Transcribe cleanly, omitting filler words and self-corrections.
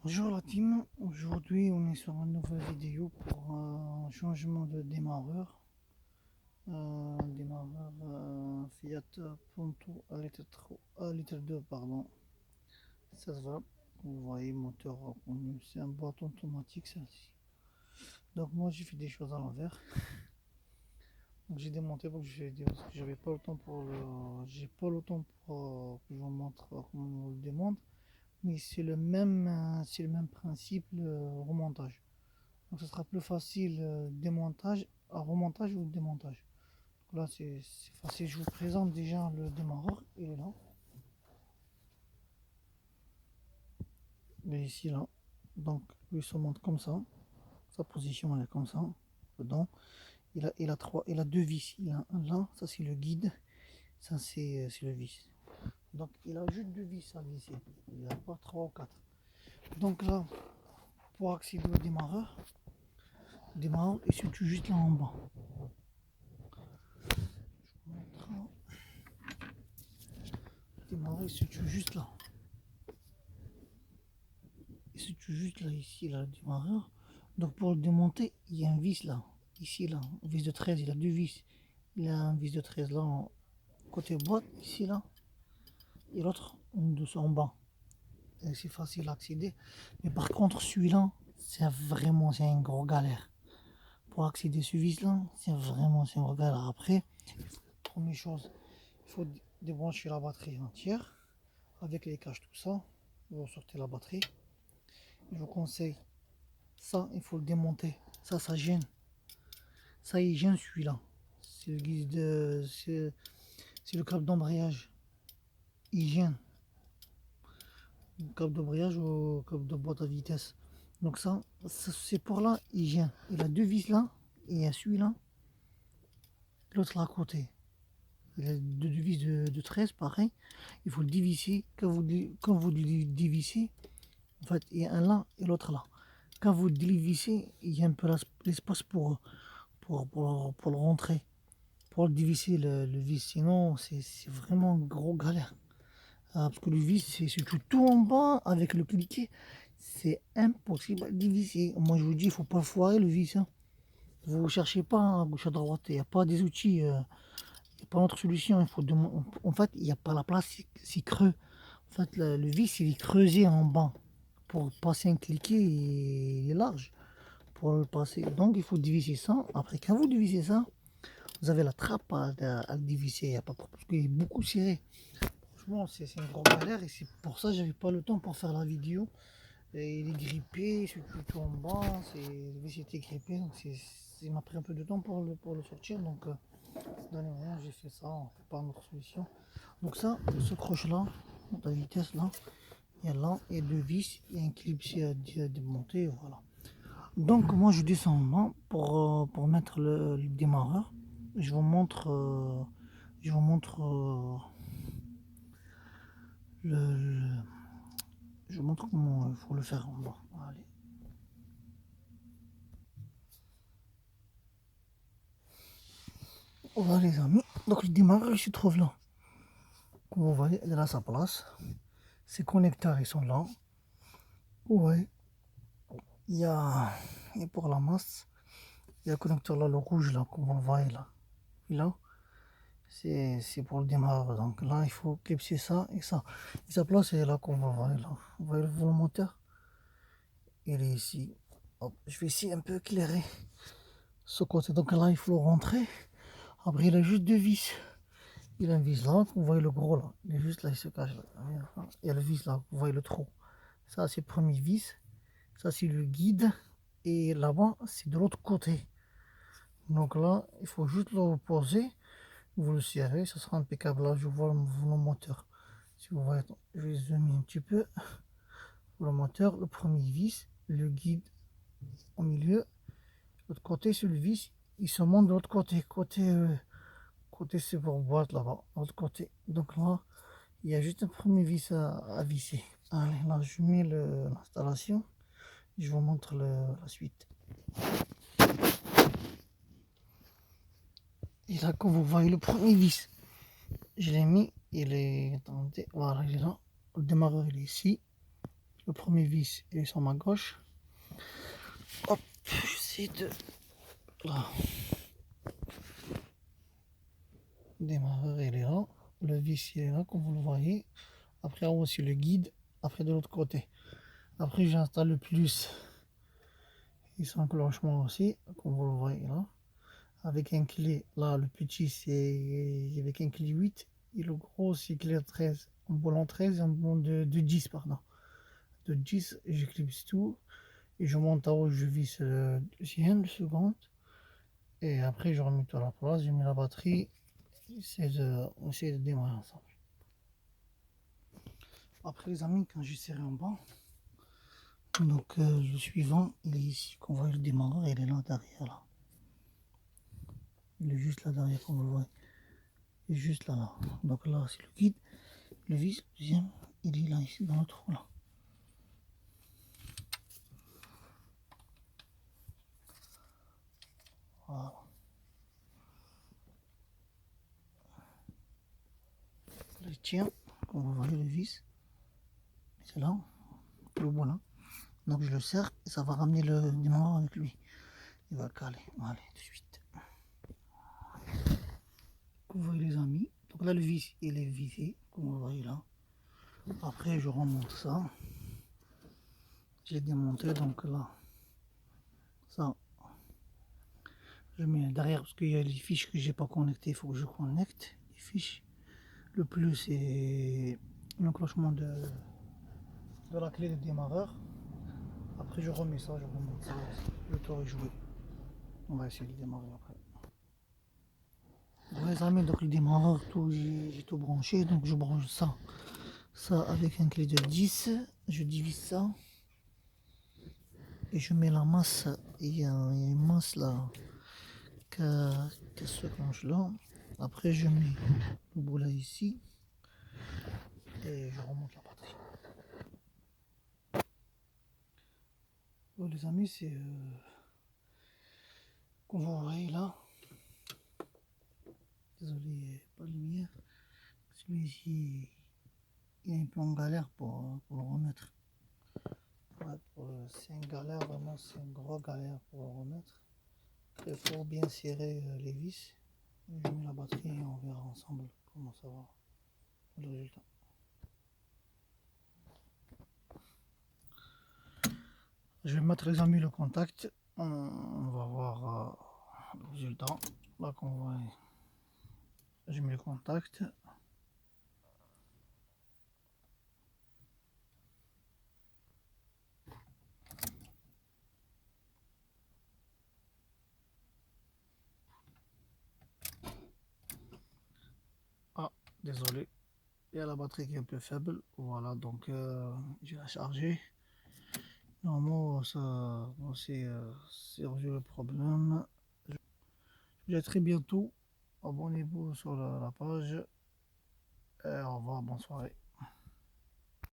Bonjour la team, aujourd'hui on est sur une nouvelle vidéo pour un changement de démarreur. Démarreur Fiat Punto à litre 2 pardon. Ça se va, vous voyez moteur reconnu, c'est un boîte automatique celle-ci. Donc moi j'ai fait des choses à l'envers. Donc j'ai démonté pour que j'ai dit parce que j'avais pas le temps pour j'ai pas le temps pour que je vous montre comment on le démonte. Mais c'est le même principe le remontage. Donc ce sera plus facile démontage, à remontage ou démontage. Là c'est facile, je vous présente déjà le démarreur, il est là. Il est ici là. Donc lui se monte comme ça. Sa position elle est comme ça. Dedans. Il a deux vis. Il a un là, ça c'est le guide. Ça c'est le vis. Donc il a juste deux vis à visser. Il n'y a pas trois ou quatre. Donc là, pour accéder au démarreur, le démarreur est surtout juste là en bas. Le démarreur est surtout juste là. Et c'est juste là, ici, là, le démarreur. Donc pour le démonter, il y a un vis là, ici là, un vis de 13, il a deux vis. Il a un vis de 13 là, côté boîte, ici là, et l'autre en bas. Et c'est facile à accéder. Mais par contre, celui-là, c'est un gros galère. Pour accéder à ce vis là, c'est un gros galère. Après, première chose, il faut débrancher la batterie entière, avec les caches, tout ça. Vous sortez la batterie. Je vous conseille, ça, il faut le démonter. Ça gêne. Ça y est, gêne celui-là. C'est le guise de. C'est le câble d'embrayage. Il gêne. Le câble d'embrayage ou câble de boîte à vitesse. Donc c'est pour là, il gêne. Il a deux vis là, et il y a celui-là, l'autre là à côté. Il a deux vis de 13, pareil. Il faut le diviser. Quand vous le divisez, en fait, il y a un là et l'autre là. Quand vous le divisez, il y a un peu l'espace pour le rentrer. Pour le diviser le vis, sinon c'est vraiment une gros galère. Parce que le vis, c'est surtout tout en bas avec le cliquet, c'est impossible à diviser. Moi je vous dis, il faut pas foirer le vis. Hein. Vous ne cherchez pas à gauche à droite, il n'y a pas des outils, il n'y a pas d'autre solution. En fait, il n'y a pas la place, c'est creux. En fait, le vis, il est creusé en bas. Pour passer un cliquet, il est large. Pour le passer. Donc il faut diviser ça. Après, quand vous divisez ça, vous avez la trappe à le diviser, y a pas, parce qu'il est beaucoup serré. Franchement, c'est une grosse galère et c'est pour ça que j'avais pas le temps pour faire la vidéo. Et il est grippé, c'est tout en bas, le vis était grippé, donc il m'a pris un peu de temps pour le sortir. Donc, dernièrement, j'ai fait ça, on fait pas une autre solution. Donc, ça, ce croche-là, la vitesse là, il y a deux vis, il y a un clip ici à démonter, voilà. Donc, moi, je descends en bas pour mettre le démarreur. Je vous montre, je vous montre le- je vous montre comment il faut le faire en bas. Allez. Voilà les amis. Donc le démarrage se trouve là. Comme vous voyez, il est à sa place. Ces connecteurs ils sont là. Vous voyez, il y a et pour la masse, il y a le connecteur là, le rouge là, comme vous le voyez là. Et là, c'est pour le démarrage. Donc là, il faut clipser ça et ça. Et sa place est là, comme vous voyez là. Vous voyez le moteur. Il est ici. Hop, je vais essayer un peu éclairer ce côté. Donc là, il faut le rentrer. Après, il a juste deux vis. Il a un vis là, vous voyez le gros là. Il est juste là, il se cache là. Il y a le vis là, vous voyez le trou. Ça, c'est le premier vis. Ça, c'est le guide. Et là-bas, c'est de l'autre côté. Donc là, il faut juste le poser. Vous le serrez, ça sera impeccable. Là, je vois le moteur. Si vous voyez, je vais zoomer un petit peu. Le moteur, le premier vis, le guide au milieu. L'autre côté, c'est le vis. Il se monte de l'autre côté. Côté c'est pour boîte là-bas. L'autre côté. Donc là, il y a juste un premier vis à visser. Allez, là, je mets l'installation. Je vous montre la suite. Et là, comme vous voyez, le premier vis, je l'ai mis. Il est. Attendez, voilà, il est là. Le démarreur, il est ici. Le premier vis il est sur ma gauche. Hop, j'essaie de là. Le démarreur il est là. Le vis il est là, comme vous le voyez. Après, on a aussi le guide. Après, de l'autre côté. Après, j'installe le plus. Et son enclenchement aussi, comme vous le voyez là. Avec un clé, là, le petit c'est avec un clé 8. Et le gros c'est clé 13. Un boulon 13 et un boulon de 10, pardon. De 10, je clipse tout. Et je monte en haut, je visse le deuxième, le second. Et après, je remets tout à la place, je mets la batterie. On essaie de démarrer ensemble. Après, les amis, quand j'ai serré en bas, donc le suivant, il est ici. Qu'on voit le démarreur, il est là derrière là. Il est juste là derrière, comme vous le voyez. Il est juste là, là. Donc là, c'est le guide. Le vis, le deuxième, il est là, ici, dans le trou là. Voilà. Je tiens, comme vous voyez, le vis. C'est là, le bout là. Donc je le serre et ça va ramener le démarreur avec lui. Il va caler. Allez, tout de suite. Comme vous voyez les amis. Donc là le vis il est visé, comme vous voyez là. Après je remonte ça. J'ai démonté donc là. Ça. Je mets derrière parce qu'il y a les fiches que j'ai pas connectées. Il faut que je connecte les fiches. Le plus c'est l'enclenchement de la clé de démarreur. Après je remets ça, je remonte ça. Le tour est joué. On va essayer de démarrer après. Bon, les amis, donc le démarreur, tout, j'ai tout branché, donc je branche ça avec un clé de 10, je divise ça et je mets la masse, il y a une masse là qui se range là. Après je mets le bout là ici et je remonte la batterie. Bon, les amis, c'est comme vous voyez là, désolé pas de lumière, celui-ci il est un peu en galère pour le remettre. Ouais, c'est une galère, vraiment c'est une grosse galère pour le remettre. Il faut bien serrer les vis. Je mets la batterie et on verra ensemble comment ça va le résultat. Je vais mettre les amis le contact. On va voir le résultat. Là qu'on voit, je mets le contact. Ah, désolé. Il y a la batterie qui est un peu faible. Voilà, donc je vais la charger. Normalement, ça c'est résolu le problème. Je vous dis à très bientôt. Abonnez-vous sur la page. Et au revoir, bonne soirée.